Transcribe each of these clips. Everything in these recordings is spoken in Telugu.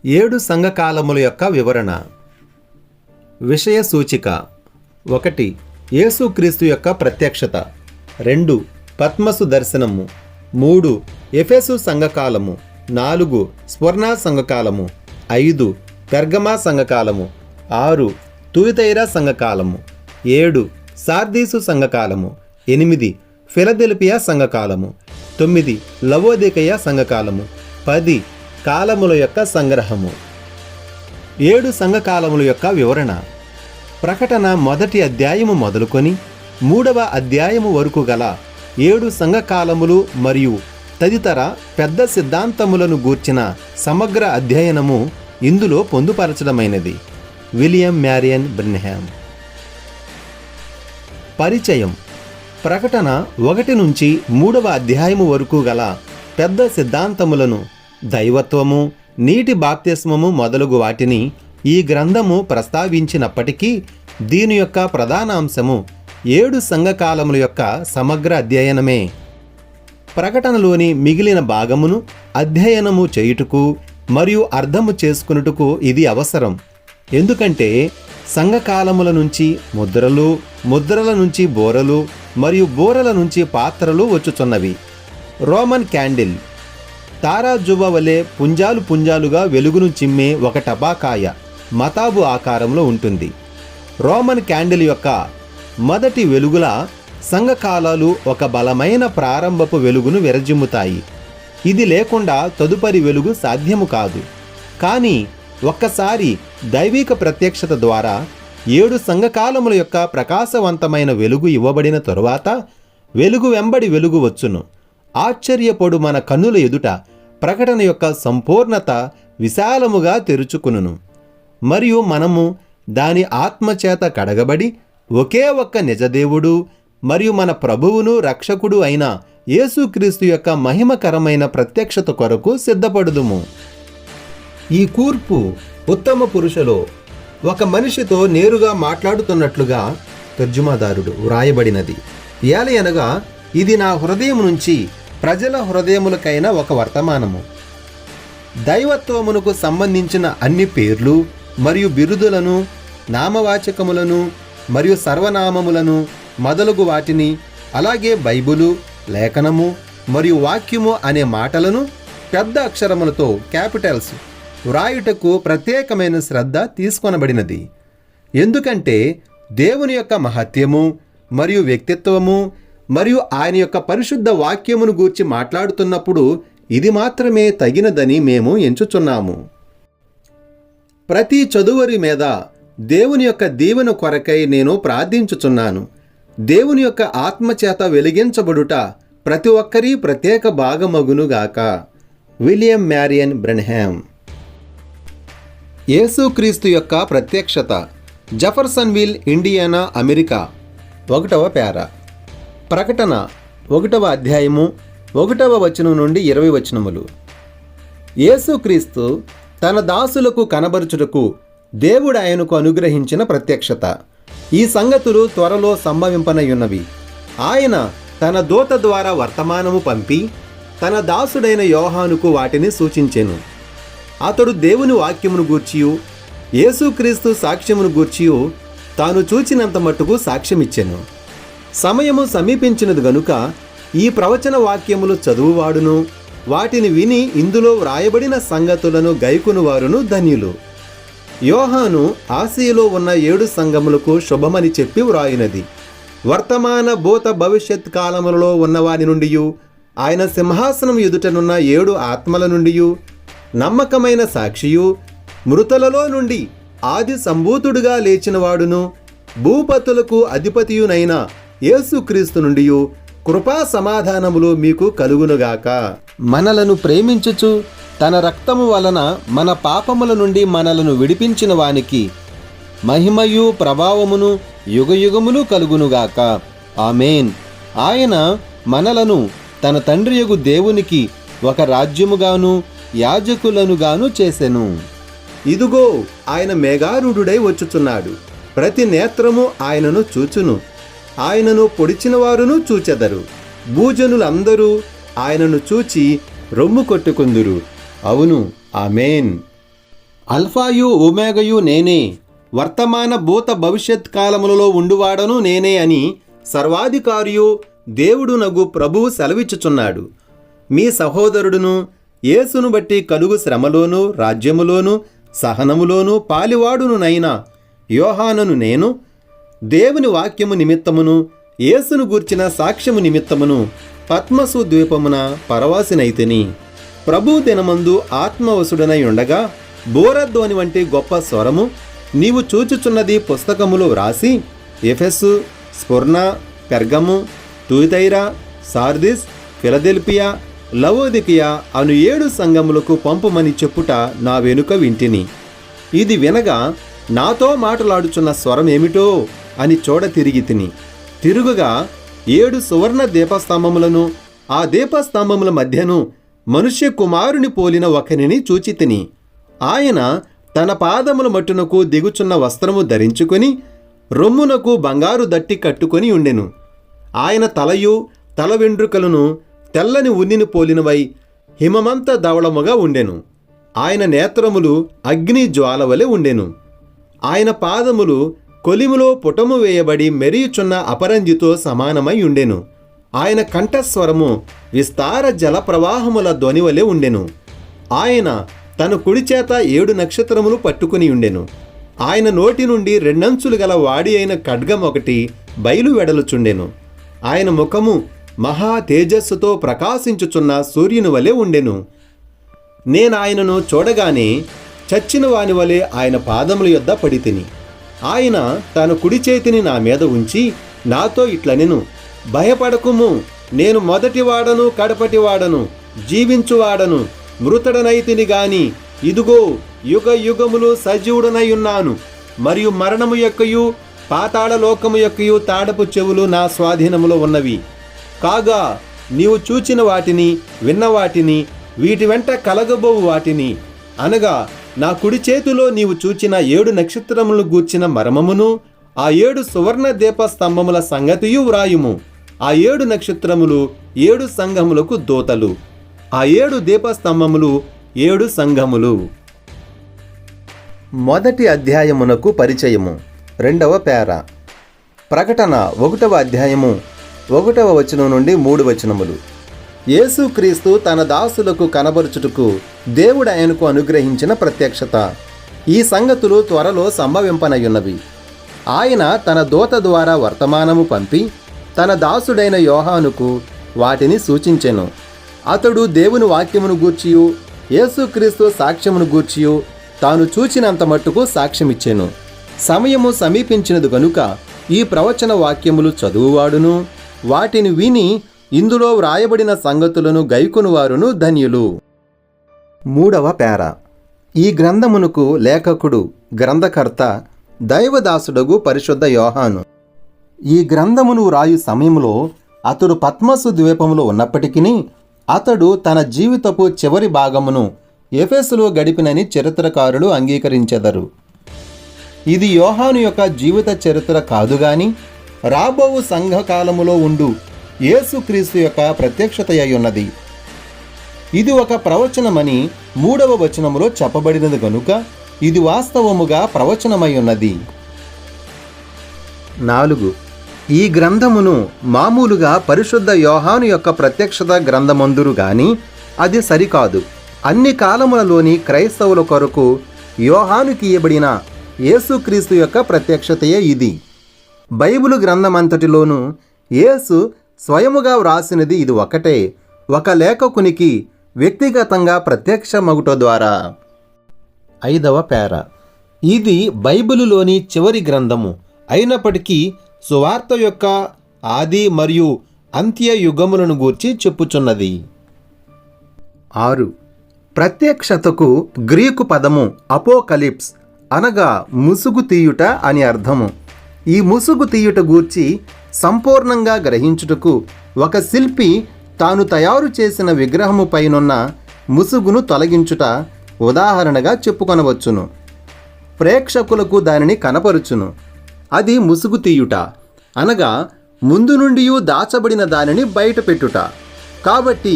7 సంఘకాలముల యొక్క వివరణ. విషయ సూచిక. 1. యేసుక్రీస్తు యొక్క ప్రత్యక్షత. 2. పద్మసు దర్శనము. 3. ఎఫెసు సంఘకాలము. 4. స్వర్ణ సంఘకాలము. 5. పెర్గమా సంఘకాలము. 6. తుయతైరా సంఘకాలము. 7. సార్దీసు సంఘకాలము. 8. ఫిలదెల్ఫియా సంఘకాలము. 9. లవోదికయ సంఘకాలము. 10. కాలముల యొక్క సంగ్రహము. 7 సంఘకాలముల యొక్క వివరణ. ప్రకటన 1వ అధ్యాయము మొదలుకొని 3వ అధ్యాయము వరకు గల 7 సంఘకాలములు మరియు తదితర పెద్ద సిద్ధాంతములను గూర్చిన సమగ్ర అధ్యయనము ఇందులో పొందుపరచడమైనది. William Marion Branham. పరిచయం. ప్రకటన 1 నుంచి 3వ అధ్యాయము వరకు గల పెద్ద సిద్ధాంతములను, దైవత్వము, నీటి బాప్తిస్మము మొదలగు వాటిని ఈ గ్రంథము ప్రస్తావించినప్పటికీ దీని యొక్క ప్రధానాంశము 7 సంఘకాలముల యొక్క సమగ్ర అధ్యయనమే. ప్రకటనలోని మిగిలిన భాగమును అధ్యయనము చేయుటకు మరియు అర్థము చేసుకున్నట్టుకు ఇది అవసరం. ఎందుకంటే సంఘకాలముల నుంచి ముద్రలు, ముద్రల నుంచి బోరలు మరియు బోరల నుంచి పాత్రలు వచ్చుచున్నవి. రోమన్ క్యాండిల్ తారాజువ్వ వలె పుంజాలు పుంజాలుగా వెలుగును చిమ్మే ఒక టపాకాయ మతాబు ఆకారంలో ఉంటుంది. రోమన్ క్యాండిల్ యొక్క మొదటి వెలుగుల సంఘకాలాలు ఒక బలమైన ప్రారంభపు వెలుగును విరజిమ్ముతాయి. ఇది లేకుండా తదుపరి వెలుగు సాధ్యము కాదు. కానీ ఒక్కసారి దైవిక ప్రత్యక్షత ద్వారా 7 సంఘకాలముల యొక్క ప్రకాశవంతమైన వెలుగు ఇవ్వబడిన తరువాత వెలుగు వెంబడి వెలుగు వచ్చును. ఆశ్చర్యపడు మన కన్నుల ఎదుట ప్రకటన యొక్క సంపూర్ణత విశాలముగా తెరుచుకును మరియు మనము దాని ఆత్మచేత కడగబడి ఒకే ఒక్క నిజదేవుడు మరియు మన ప్రభువును రక్షకుడు అయిన యేసుక్రీస్తు యొక్క మహిమకరమైన ప్రత్యక్షత కొరకు సిద్ధపడుదుము. ఈ కూర్పు ఉత్తమ పురుషులో ఒక మనిషితో నేరుగా మాట్లాడుతున్నట్లుగా తర్జుమాదారుడు వ్రాయబడినది. ఏలయనగా ఇది నా హృదయం నుంచి ప్రజల హృదయములకైన ఒక వర్తమానము. దైవత్వమునకు సంబంధించిన అన్ని పేర్లు మరియు బిరుదులను, నామవాచకములను మరియు సర్వనామములను మొదలగు వాటిని, అలాగే బైబిలు, లేఖనము మరియు వాక్యము అనే మాటలను పెద్ద అక్షరములతో క్యాపిటల్స్ వ్రాయుటకు ప్రత్యేకమైన శ్రద్ధ తీసుకొనబడినది. ఎందుకంటే దేవుని యొక్క మహత్యము మరియు వ్యక్తిత్వము మరియు ఆయన యొక్క పరిశుద్ధ వాక్యమును గూర్చి మాట్లాడుతున్నప్పుడు ఇది మాత్రమే తగినదని మేము ఎంచుచున్నాము. ప్రతి చదువరి మీద దేవుని యొక్క దీవెన కొరకై నేను ప్రార్థించుచున్నాను. దేవుని యొక్క ఆత్మచేత వెలిగించబడుట ప్రతి ఒక్కరి ప్రత్యేక భాగమగునుగాక. William Marion Branham. యేసుక్రీస్తు యొక్క ప్రత్యక్షత. Jeffersonville, Indiana, America. 1వ పేరా. ప్రకటన 1వ అధ్యాయము 1వ వచనం నుండి 20 వచనములు. యేసుక్రీస్తు తన దాసులకు కనబరుచుటకు దేవుడు ఆయనకు అనుగ్రహించిన ప్రత్యక్షత. ఈ సంగతులు త్వరలో సంభవింపనయున్నవి. ఆయన తన దూత ద్వారా వర్తమానము పంపి తన దాసుడైన యోహానుకు వాటిని సూచించెను. అతడు దేవుని వాక్యమును గూర్చియు యేసుక్రీస్తు సాక్ష్యమును గూర్చియు తాను చూచినంత మట్టుకు సాక్ష్యమిచ్చెను. సమయము సమీపించినది గనుక ఈ ప్రవచన వాక్యములు చదువువాడును వాటిని విని ఇందులో వ్రాయబడిన సంగతులను గైకొనువారును ధన్యులు. యోహాను ఆసియలో ఉన్న 7 సంఘములకు శుభమని చెప్పి వ్రాయినది. వర్తమాన భూత భవిష్యత్ కాలములలో ఉన్నవాని నుండి, ఆయన సింహాసనం ఎదుటనున్న 7 ఆత్మల నుండి, నమ్మకమైన సాక్షియు, మృతులలో నుండి ఆది సంభూతుడుగా లేచినవాడును, భూపతులకు అధిపతియునైన యేసుక్రీస్తు నుండి కృపా సమాధానములు మీకు కలుగునుగాక. మనలను ప్రేమించుచు తన రక్తము వలన మన పాపముల నుండి మనలను విడిపించిన వానికి మహిమయు ప్రభావమును యుగయుగములు కలుగునుగాక. ఆమేన్. ఆయన మనలను తన తండ్రియగు దేవునికి ఒక రాజ్యముగాను యాజకులనుగాను చేసెను. ఇదిగో ఆయన మేఘారూఢుడై వచ్చుచున్నాడు. ప్రతి నేత్రము ఆయనను చూచును. ఆయనను పొడిచిన వారును చూచెదరు. భూజనులందరూ ఆయనను చూచి రొమ్ము కొట్టుకుందురు. అవును, ఆమేన్. అల్ఫాయు ఒమేగయు నేనే, వర్తమాన భూత భవిష్యత్ కాలములలో ఉండువాడను నేనే అని సర్వాధికారియు దేవుడునగు ప్రభువు సెలవిచ్చుచున్నాడు. మీ సహోదరుడును యేసును బట్టి కలుగు శ్రమలోను రాజ్యములోను సహనములోను పాలివాడునునైనా యోహానును నేను దేవుని వాక్యము నిమిత్తమును యేసును గూర్చిన సాక్ష్యము నిమిత్తమును పద్మసు ద్వీపమున పరవాసినైతిని. ప్రభు దినమందు ఆత్మవశుడనై ఉండగా బోరధ్వని వంటి గొప్ప స్వరము నీవు చూచుచున్నది పుస్తకములో వ్రాసి ఎఫెసు, స్ఫుర్ణ, పెర్గము, తుయతైరా, సార్దిస్, ఫిలదెల్ఫియా, లవోదికియా అను 7 సంఘములకు పంపుమని చెప్పుట నా వెనుక వింటిని. ఇది వినగా నాతో మాటలాడుచున్న స్వరం ఏమిటో అని చూడ తిరిగి తిని, తిరుగుగా 7 సువర్ణ దీపస్తంభములను, ఆ దీపస్తంభముల మధ్యను మనుష్య కుమారుని పోలిన ఒకనిని చూచి తిని. ఆయన తన పాదముల మట్టునకు దిగుచున్న వస్త్రము ధరించుకొని రొమ్మునకు బంగారు దట్టి కట్టుకొని ఉండెను. ఆయన తలయు తల వెండ్రుకలను తెల్లని ఉన్నిని పోలినవై హిమమంత ధవళముగా ఉండెను. ఆయన నేత్రములు అగ్ని జ్వాల వలె ఉండెను. ఆయన పాదములు కొలిములో పుటము వేయబడి మెరియుచున్న అపరంజితో సమానమై ఉండెను. ఆయన కంఠస్వరము విస్తార జల ప్రవాహముల ధ్వని వలె ఉండెను. ఆయన తన కుడి చేత 7 నక్షత్రములు పట్టుకుని ఉండెను. ఆయన నోటి నుండి 2 అంచులు గల వాడి అయిన ఖడ్గం ఒకటి బయలు వెడలుచుండెను. ఆయన ముఖము మహా తేజస్సుతో ప్రకాశించుచున్న సూర్యుని వలె ఉండెను. నేనాయనను చూడగానే చచ్చిన వాని వలె ఆయన పాదముల యొద్ద పడి తిని. ఆయన తన కుడి చేతిని నా మీద ఉంచి నాతో ఇట్లనెను, భయపడకుము, నేను మొదటివాడను కడపటివాడను, జీవించువాడను, మృతుడనైతిని గాని ఇదిగో యుగ యుగములు సజీవుడనై ఉన్నాను, మరియు మరణము యొక్కయు పాతాళ లోకము యొక్కయు తాడపు చెవులు నా స్వాధీనములో ఉన్నవి. కాగా నీవు చూచిన వాటిని, విన్న వాటిని, వీటి వెంట కలగబోవు వాటిని, అనగా నా కుడి చేతిలో నీవు చూచిన 7 నక్షత్రములను గూర్చిన మర్మమును, ఆ 7 సువర్ణ దీపస్తంభముల సంగతియు వ్రాయుము. ఆ 7 నక్షత్రములు 7 సంఘములకు దూతలు, ఆ 7 దీపస్తంభములు 7 సంఘములు. మొదటి అధ్యాయమునకు పరిచయము. 2వ పేర. ప్రకటన 1వ అధ్యాయము 1వ వచనం నుండి 3 వచనములు. యేసుక్రీస్తు తన దాసులకు కనబరుచుటకు దేవుడు ఆయనకు అనుగ్రహించిన ప్రత్యక్షత. ఈ సంగతులు త్వరలో సంభవింపనయున్నవి. ఆయన తన దూత ద్వారా వర్తమానము పంపి తన దాసుడైన యోహానుకు వాటిని సూచించెను. అతడు దేవుని వాక్యమును గూర్చియు యేసుక్రీస్తు సాక్ష్యమును గూర్చియు తాను చూచినంత మట్టుకు సాక్ష్యమిచ్చెను. సమయము సమీపించినది గనుక ఈ ప్రవచన వాక్యములు చదువువాడును వాటిని విని ఇందులో వ్రాయబడిన సంగతులను గైకొనువారును ధన్యులు. 3వ పేర. ఈ గ్రంథమునకు లేఖకుడు, గ్రంథకర్త దైవదాసుడగు పరిశుద్ధ యోహాను. ఈ గ్రంథమును వ్రాయు సమయంలో అతడు పద్మసు ద్వీపములో ఉన్నప్పటికీ అతడు తన జీవితపు చివరి భాగమును ఎఫెసులో గడిపినని చరిత్రకారులు అంగీకరించెదరు. ఇది యోహాను యొక్క జీవిత చరిత్ర కాదుగాని రాబోవు సంఘకాలములో ఉండు యేసుక్రీస్తు యొక్క ప్రత్యక్షత అయ్యున్నది. ఇది ఒక ప్రవచనమని 3వ వచనములో చెప్పబడినది గనుక ఇది వాస్తవముగా ప్రవచనమై ఉన్నది. 4. ఈ గ్రంథమును మామూలుగా పరిశుద్ధ యోహాను యొక్క ప్రత్యక్షత గ్రంథమందురు గాని అది సరికాదు. అన్ని కాలములలోని క్రైస్తవుల కొరకు యోహానుకి ఇయ్యబడిన యేసుక్రీస్తు యొక్క ప్రత్యక్షతయే ఇది. బైబిలు గ్రంథమంతటిలోనూ యేసు స్వయముగా వ్రాసినది ఇది ఒకటే, ఒక లేఖకునికి వ్యక్తిగతంగా ప్రత్యక్షమగుట ద్వారా. 5వ పేర. ఇది బైబిలులోని చివరి గ్రంథము అయినప్పటికీ సువార్త యొక్క ఆది మరియు అంత్య యుగములను గూర్చి చెప్పుచున్నది. 6. ప్రత్యక్షతకు గ్రీకు పదము అపోకలిప్స్ అనగా ముసుగు తీయుట అని అర్థము. ఈ ముసుగు తీయుట గూర్చి సంపూర్ణంగా గ్రహించుటకు ఒక శిల్పి తాను తయారు చేసిన విగ్రహము పైనున్న ముసుగును తొలగించుట ఉదాహరణగా చెప్పుకొనవచ్చును. ప్రేక్షకులకు దానిని కనపరుచును. అది ముసుగు తీయుట అనగా ముందు నుండి దాచబడిన దానిని బయట పెట్టుట. కాబట్టి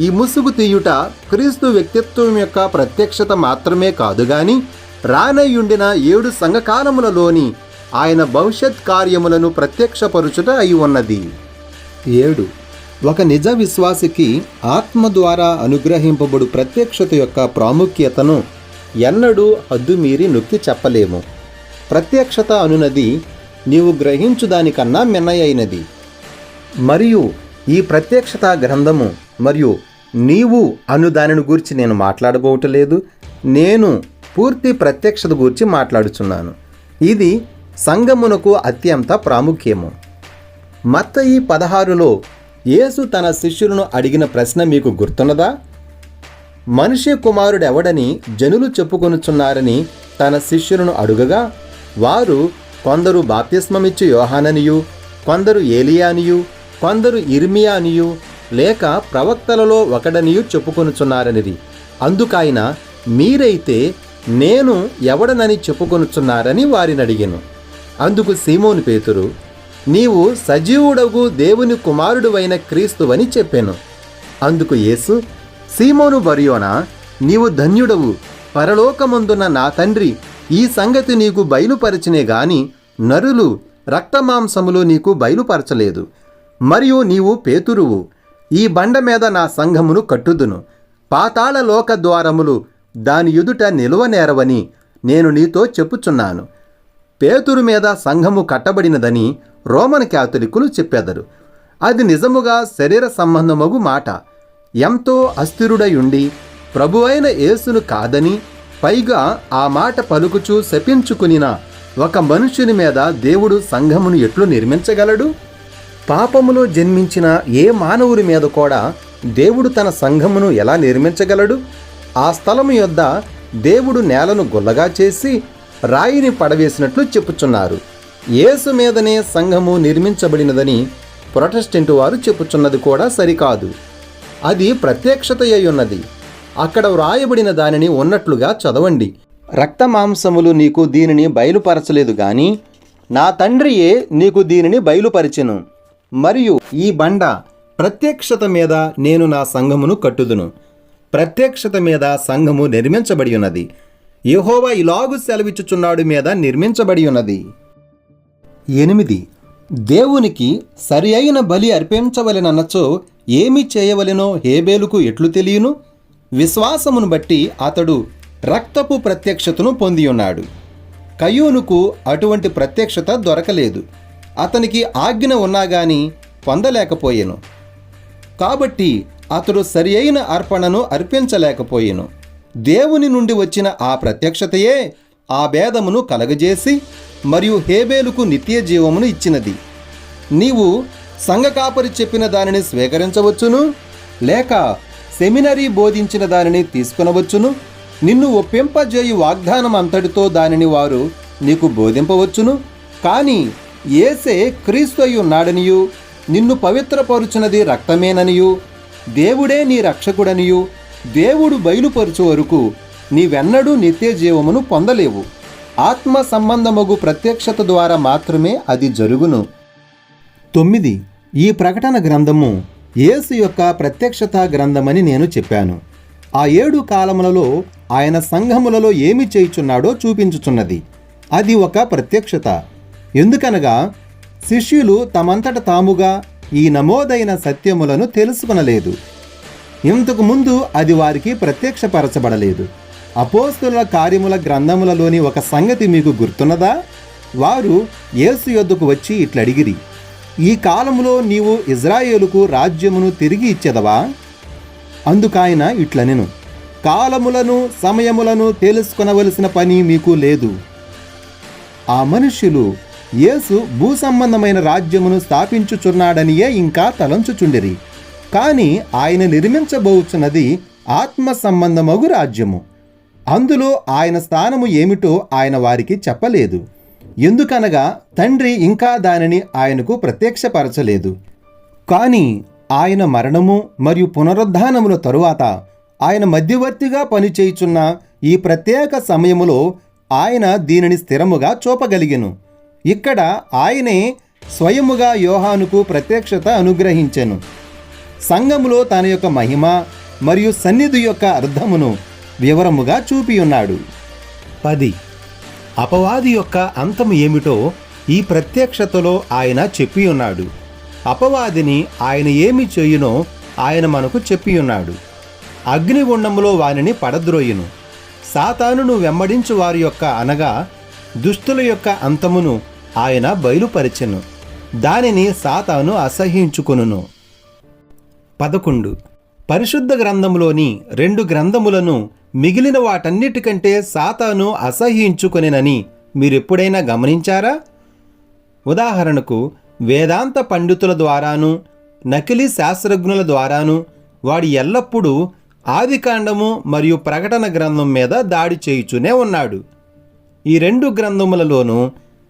ఈ ముసుగు తీయుట క్రీస్తు వ్యక్తిత్వం యొక్క ప్రత్యక్షత మాత్రమే కాదు గాని రానయ్యుండిన 7 సంఘకాలములలోని ఆయన భవిష్యత్ కార్యములను ప్రత్యక్షపరుచుట అయి ఉన్నది. 7. ఒక నిజ విశ్వాసికి ఆత్మ ద్వారా అనుగ్రహింపబడు ప్రత్యక్షత యొక్క ప్రాముఖ్యతను ఎన్నడూ హద్దుమీరి నొక్కి చెప్పలేము. ప్రత్యక్షత అనునది నీవు గ్రహించు దానికన్నా మిన్నయైనది. మరియు ఈ ప్రత్యక్షత గ్రంథము మరియు నీవు అను దానిని గురించి నేను మాట్లాడబోవటలేదు. నేను పూర్తి ప్రత్యక్షత గురించి మాట్లాడుచున్నాను. ఇది సంఘమునకు అత్యంత ప్రాముఖ్యము. మత్తయి 16లో యేసు తన శిష్యులను అడిగిన ప్రశ్న మీకు గుర్తున్నదా? మనిషి కుమారుడెవడని జనులు చెప్పుకొనుచున్నారని తన శిష్యులను అడుగగా వారు కొందరు బాప్తిస్మమిచ్చు యోహాననియు, కొందరు ఏలియానియు, కొందరు ఇర్మియానియు లేక ప్రవక్తలలో ఒకడనియు చెప్పుకొనుచున్నారనిది. అందుకాయన మీరైతే నేను ఎవడనని చెప్పుకొనుచున్నారని వారిని అడిగెను. అందుకు సీమోను పేతురు, నీవు సజీవుడగు దేవుని కుమారుడువైన క్రీస్తువని చెప్పెను. అందుకు యేసు, సీమోను బర్యోనా, నీవు ధన్యుడవు. పరలోకమందున్న నా తండ్రి ఈ సంగతి నీకు బయలుపరచినే గాని నరులు రక్తమాంసములు నీకు బయలుపరచలేదు. మరియు నీవు పేతురువు. ఈ బండ మీద నా సంఘమును కట్టుదును. పాతాళ లోక ద్వారములు దాని ఎదుట నిలువనేరవని నేను నీతో చెప్పుచున్నాను. పేతురు మీద సంఘము కట్టబడినదని రోమన్ క్యాథలికులు చెప్పెదరు. అది నిజముగా శరీర సంబంధమగు మాట. ఎంతో అస్థిరుడయుండి ప్రభువైన యేసును కాదని పైగా ఆ మాట పలుకుచూ శపించుకునిన ఒక మనుష్యుని మీద దేవుడు సంఘమును ఎట్లు నిర్మించగలడు? పాపములో జన్మించిన ఏ మానవుని మీద కూడా దేవుడు తన సంఘమును ఎలా నిర్మించగలడు? ఆ స్థలము యొద్ద దేవుడు నేలను గుల్లగా చేసి రాయిని పడవేసినట్లు చెప్పుచున్నారు. యేసు మీదనే సంఘము నిర్మించబడినదని ప్రొటెస్టెంట్ వారు చెప్పుచున్నది కూడా సరికాదు. అది ప్రత్యక్షత అయ్యున్నది. అక్కడ వ్రాయబడిన దానిని ఉన్నట్లుగా చదవండి. రక్తమాంసములు నీకు దీనిని బయలుపరచలేదు గాని నా తండ్రియే నీకు దీనిని బయలుపరిచెను. మరియు ఈ బండ ప్రత్యక్షత మీద నేను నా సంఘమును కట్టుదును. ప్రత్యక్షత మీద సంఘము నిర్మించబడి ఉన్నది. యెహోవా ఇలాగు సెలవిచ్చుచున్నాడు మీద నిర్మించబడి ఉన్నది. 8. దేవునికి సరి అయిన బలి అర్పించవలెనన్నచో ఏమి చేయవలెనో హేబేలుకు ఎట్లు తెలియను? విశ్వాసమును బట్టి అతడు రక్తపు ప్రత్యక్షతను పొందియున్నాడు. కయ్యూనుకు అటువంటి ప్రత్యక్షత దొరకలేదు. అతనికి ఆజ్ఞ ఉన్నా గాని పొందలేకపోయెను. కాబట్టి అతడు సరి అయిన అర్పణను అర్పించలేకపోయెను. దేవుని నుండి వచ్చిన ఆ ప్రత్యక్షతయే ఆ భేదమును కలగజేసి మరియు హేబేలుకు నిత్య జీవమును ఇచ్చినది. నీవు సంఘకాపరి చెప్పిన దానిని స్వీకరించవచ్చును, లేక సెమినరీ బోధించిన దానిని తీసుకునవచ్చును. నిన్ను ఒప్పింపజేయు వాగ్దానం అంతటితో దానిని వారు నీకు బోధింపవచ్చును. కానీ యేసే క్రీస్తు అయి ఉన్నాడనియు, నిన్ను పవిత్రపరుచున్నది రక్తమేననియు, దేవుడే నీ రక్షకుడనియు దేవుడు బయలుపరచు వరకు నీవెన్నడూ నిత్య జీవమును పొందలేవు. ఆత్మ సంబంధమగు ప్రత్యక్షత ద్వారా మాత్రమే అది జరుగును. 9. ఈ ప్రకటన గ్రంథము యేసు యొక్క ప్రత్యక్షత గ్రంథమని నేను చెప్పాను. ఆ 7 కాలములలో ఆయన సంఘములలో ఏమి చేయుచున్నాడో చూపించుచున్నది. అది ఒక ప్రత్యక్షత. ఎందుకనగా శిష్యులు తమంతట తాముగా ఈ నమోదైన సత్యములను తెలుసుకొనలేదు. ఇంతకు ముందు అది వారికి ప్రత్యక్షపరచబడలేదు. అపోస్తలుల కార్యముల గ్రంథములలోని ఒక సంగతి మీకు గుర్తున్నదా? వారు యేసు యొద్దకు వచ్చి ఇట్లడిగిరి, ఈ కాలములో నీవు ఇజ్రాయేలుకు రాజ్యమును తిరిగి ఇచ్చెదవా? అందుకాయన ఇట్లనెను, కాలములను సమయములను తెలుసుకొనవలసిన పని మీకు లేదు. ఆ మనుష్యులు యేసు భూసంబంధమైన రాజ్యమును స్థాపించుచున్నాడనియే ఇంకా తలంచుచుండిరి. కాని ఆయన నిర్మించబోచున్నది ఆత్మ సంబంధమగు రాజ్యము. అందులో ఆయన స్థానము ఏమిటో ఆయన వారికి చెప్పలేదు. ఎందుకనగా తండ్రి ఇంకా దానిని ఆయనకు ప్రత్యక్షపరచలేదు. కానీ ఆయన మరణము మరియు పునరుద్ధానముల తరువాత ఆయన మధ్యవర్తిగా పనిచేయుచున్న ఈ ప్రత్యేక సమయములో ఆయన దీనిని స్థిరముగా చూపగలిగెను. ఇక్కడ ఆయనే స్వయముగా యోహానుకు ప్రత్యక్షత అనుగ్రహించెను. సంఘములో తన యొక్క మహిమ మరియు సన్నిధి యొక్క అర్థమును వివరముగా చూపియున్నాడు. 10. అపవాది యొక్క అంతము ఏమిటో ఈ ప్రత్యక్షతలో ఆయన చెప్పియున్నాడు. అపవాదిని ఆయన ఏమి చేయునో ఆయన మనకు చెప్పియున్నాడు. అగ్నిగుండములో వానిని పడద్రోయును. సాతానును వెంబడించు వారి యొక్క అనగా దుష్టుల యొక్క అంతమును ఆయన బయలుపరిచెను. దానిని సాతాను అసహ్యించుకొనును. 11. పరిశుద్ధ గ్రంథములోని 2 గ్రంథములను మిగిలిన వాటన్నిటికంటే సాతాను అసహ్యించుకొనెనని మీరెప్పుడైనా గమనించారా? ఉదాహరణకు వేదాంత పండితుల ద్వారాను నకిలీ శాస్త్రజ్ఞుల ద్వారాను వాడు ఎల్లప్పుడూ ఆదికాండము మరియు ప్రకటన గ్రంథం మీద దాడి చేయుచునే ఉన్నాడు. ఈ 2 గ్రంథములలోనూ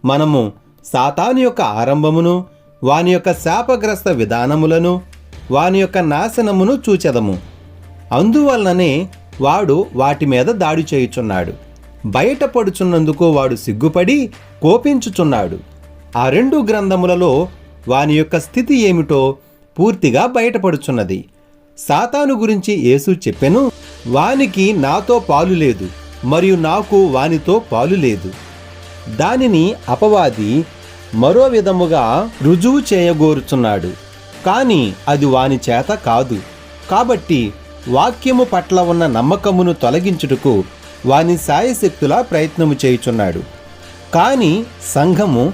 మనము సాతాను యొక్క ఆరంభమును, వాని యొక్క శాపగ్రస్త విధానములను, వాని యొక్క నాశనమును చూచెదము. అందువలననే వాడు వాటి మీద దాడి చేయుచున్నాడు. బయటపడుచున్నందుకు వాడు సిగ్గుపడి కోపించుచున్నాడు. ఆ 2 గ్రంథములలో వాని యొక్క స్థితి ఏమిటో పూర్తిగా బయటపడుచున్నది. సాతాను గురించి యేసు చెప్పెను, వానికి నాతో పాలు లేదు మరియు నాకు వానితో పాలు లేదు. దానిని అపవాది మరో విధముగా రుజువు చేయగోరుచున్నాడు, కానీ అది వాని చేత కాదు. కాబట్టి వాక్యము పట్ల ఉన్న నమ్మకమును తొలగించుటకు వాని సాయశక్తులా ప్రయత్నము చేయుచున్నాడు. కానీ సంఘము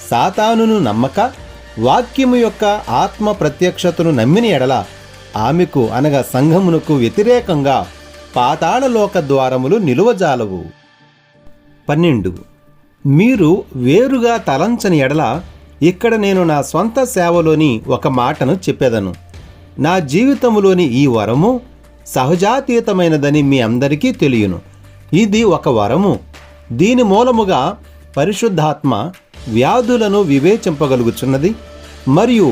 సాతానును నమ్మక వాక్యము యొక్క ఆత్మ ప్రత్యక్షతను నమ్మిన ఎడల ఆమెకు అనగా సంఘమునకు వ్యతిరేకంగా పాతాళలోక ద్వారములు నిలువజాలవు. 12. మీరు వేరుగా తలంచని ఎడల ఇక్కడ నేను నా స్వంత సేవలోని ఒక మాటను చెప్పెదను. నా జీవితములోని ఈ వరము సహజాతీతమైనదని మీ అందరికీ తెలియను. ఇది ఒక వరము. దీని మూలముగా పరిశుద్ధాత్మ వ్యాధులను వివేచింపగలుగుచున్నది మరియు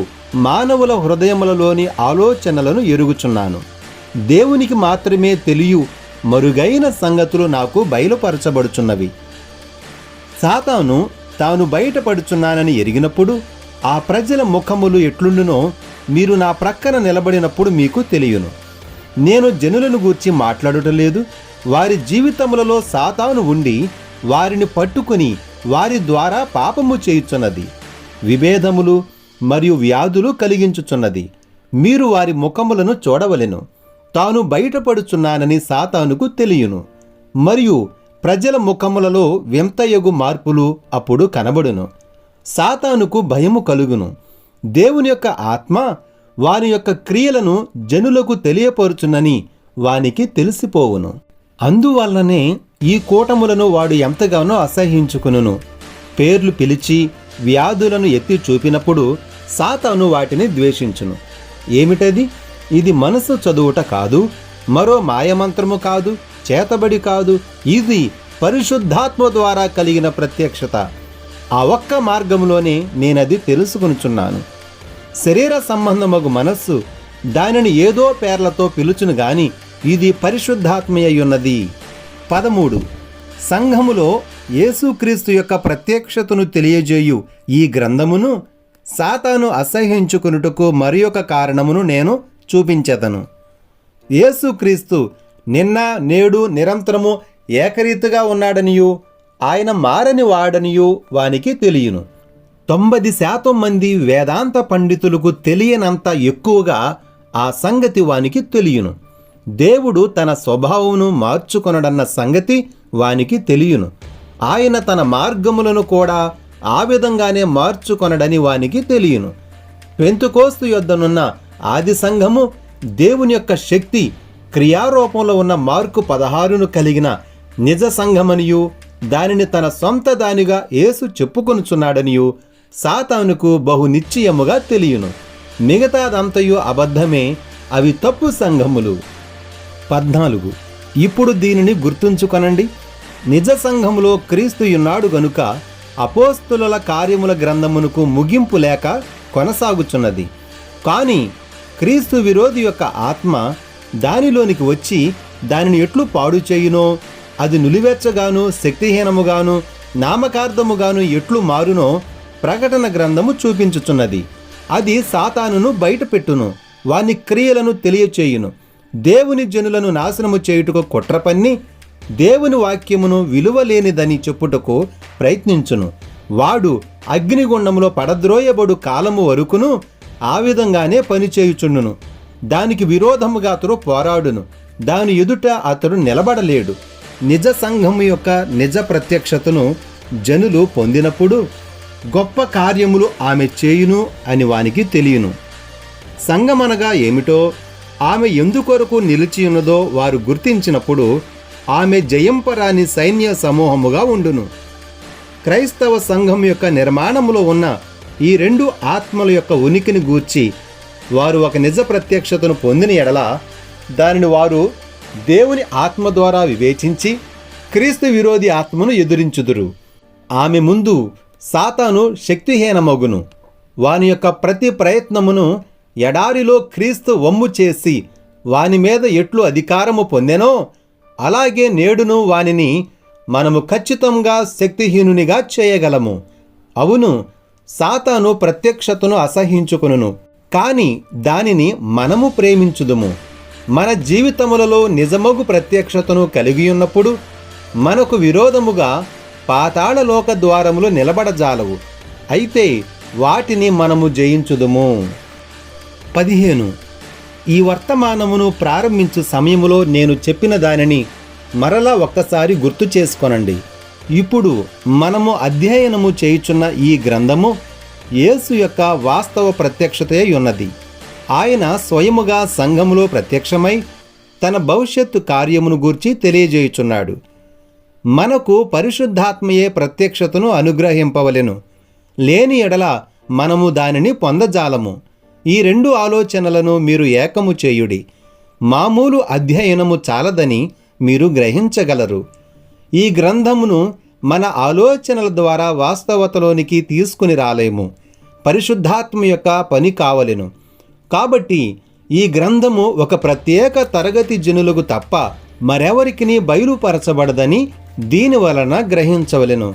మానవుల హృదయములలోని ఆలోచనలను ఎరుగుచున్నాను. దేవునికి మాత్రమే తెలియు మరుగైన సంగతులు నాకు బయలుపరచబడుచున్నవి. సాతాను తాను బయటపడుచున్నానని ఎరిగినప్పుడు ఆ ప్రజల ముఖములు ఎట్లుండునో మీరు నా ప్రక్కన నిలబడినప్పుడు మీకు తెలియను. నేను జనులను గూర్చి మాట్లాడుటలేదు. వారి జీవితములలో సాతాను ఉండి వారిని పట్టుకుని వారి ద్వారా పాపము చేయుచున్నది, విభేదములు మరియు వ్యాధులు కలిగించుచున్నది. మీరు వారి ముఖములను చూడవలెను. తాను బయటపడుచున్నానని సాతానుకు తెలియను. మరియు ప్రజల ముఖములలో వింతయగు మార్పులు అప్పుడు కనబడును. సాతానుకు భయము కలుగును. దేవుని యొక్క ఆత్మ వాని యొక్క క్రియలను జనులకు తెలియపరుచునని వానికి తెలిసిపోవును. అందువల్లనే ఈ కూటములను వాడు ఎంతగానో అసహ్యించుకును. పేర్లు పిలిచి వ్యాధులను ఎత్తి చూపినప్పుడు సాతాను వాటిని ద్వేషించును. ఏమిటది? ఇది మనసు చదువుట కాదు, మరో మాయమంత్రము కాదు, చేతబడి కాదు. ఇది పరిశుద్ధాత్మ ద్వారా కలిగిన ప్రత్యక్షత. ఆ ఒక్క మార్గంలోనే నేనది తెలుసుకొనుచున్నాను. శరీర సంబంధమగు మనస్సు దానిని ఏదో పేర్లతో పిలుచును గాని ఇది పరిశుద్ధాత్మయ్యున్నది. 13. సంఘములో యేసుక్రీస్తు యొక్క ప్రత్యక్షతను తెలియజేయు ఈ గ్రంథమును సాతాను అసహ్యించుకొనుటకు మరి ఒక కారణమును నేను చూపించెదను. యేసుక్రీస్తు నిన్న నేడు నిరంతరము ఏకరీతిగా ఉన్నాడనియు ఆయన మారని వాడనియు వానికి తెలియను. 90% మంది వేదాంత పండితులకు తెలియనంత ఎక్కువగా ఆ సంగతి వానికి తెలియను. దేవుడు తన స్వభావమును మార్చుకొనడన్న సంగతి వానికి తెలియను. ఆయన తన మార్గములను కూడా ఆ విధంగానే మార్చుకొనడని వానికి తెలియను. పెంతుకోస్తు యొద్దనున్న ఆది సంఘము దేవుని యొక్క శక్తి క్రియారూపంలో ఉన్న మార్కు 16ను కలిగిన నిజ సంఘమనియు దానిని తన సొంత దానిగా యేసు చెప్పుకొనుచున్నాడనియు సాతానుకు బహు నిశ్చయముగా తెలియను. మిగతాదంతయు అబద్ధమే, అవి తప్పు సంఘములు. 14. ఇప్పుడు దీనిని గుర్తుంచుకొనండి. నిజ సంఘములో క్రీస్తు ఉన్నాడు గనుక అపోస్తుల కార్యముల గ్రంథమునకు ముగింపు లేక కొనసాగుచున్నది. కానీ క్రీస్తు విరోధి యొక్క ఆత్మ దానిలోనికి వచ్చి దానిని ఎట్లు పాడు చేయునో, అది నులివెచ్చగాను శక్తిహీనముగాను నామకార్థముగాను ఎట్లు మారునో ప్రకటన గ్రంథము చూపించుచున్నది. అది సాతానును బయటపెట్టును. వాని క్రియలను తెలియచేయును. దేవుని జనులను నాశనము చేయుటకు కుట్ర పన్ని దేవుని వాక్యమును విలువలేనిదని చెప్పుటకు ప్రయత్నించును. వాడు అగ్నిగుండంలో పడద్రోయబడు కాలము వరకును ఆ విధంగానే పనిచేయుచుండును. దానికి విరోధముగా అతడు పోరాడును. దాని ఎదుట అతడు నిలబడలేడు. నిజ సంఘము యొక్క నిజ ప్రత్యక్షతను జనులు పొందినప్పుడు గొప్ప కార్యములు ఆమె చేయును అని వానికి తెలియను. సంఘమనగా ఏమిటో, ఆమె ఎందుకొరకు నిలిచియున్నదో వారు గుర్తించినప్పుడు ఆమె జయింపరాని సైన్య సమూహముగా ఉండును. క్రైస్తవ సంఘం యొక్క నిర్మాణములో ఉన్న ఈ రెండు ఆత్మల యొక్క ఉనికిని గూర్చి వారు ఒక నిజ ప్రత్యక్షతను పొందిన ఎడల దానిని వారు దేవుని ఆత్మ ద్వారా వివేచించి క్రీస్తు విరోధి ఆత్మను ఎదురించుదురు. ఆమె ముందు సాతాను శక్తిహీనమగును. వాని యొక్క ప్రతి ప్రయత్నమును ఎడారిలో క్రీస్తు వమ్ము చేసి వాని మీద ఎట్లు అధికారము పొందెనో అలాగే నేడును వానిని మనము ఖచ్చితంగా శక్తిహీనునిగా చేయగలము. అవును, సాతాను ప్రత్యక్షతను అసహించుకొనును, కాని దానిని మనము ప్రేమించుదుము. మన జీవితములలో నిజమగు ప్రత్యక్షతను కలిగియున్నప్పుడు మనకు విరోధముగా పాతాళలోక ద్వారములు నిలబడజాలవు. అయితే వాటిని మనము జయించుదుము. 15. ఈ వర్తమానమును ప్రారంభించు సమయములో నేను చెప్పిన దానిని మరలా ఒక్కసారి గుర్తు చేసుకొనండి. ఇప్పుడు మనము అధ్యయనము చేయుచున్న ఈ గ్రంథము యేసు యొక్క వాస్తవ ప్రత్యక్షతే ఉన్నది. ఆయన స్వయముగా సంఘములో ప్రత్యక్షమై తన భవిష్యత్తు కార్యమును గూర్చి తెలియజేయుచున్నాడు. మనకు పరిశుద్ధాత్మయే ప్రత్యక్షతను అనుగ్రహింపవలెను. లేని ఎడల మనము దానిని పొందజాలము. ఈ రెండు ఆలోచనలను మీరు ఏకము చేయుడి. మామూలు అధ్యయనము చాలదని మీరు గ్రహించగలరు. ఈ గ్రంథమును మన ఆలోచనల ద్వారా వాస్తవతలోనికి తీసుకుని రాలేము. పరిశుద్ధాత్మ యొక్క పని కావలెను. కాబట్టి ఈ గ్రంథము ఒక ప్రత్యేక తరగతి జనులకు తప్ప మరెవరికిని బయలుపరచబడదని దీని వలన గ్రహించవలెను.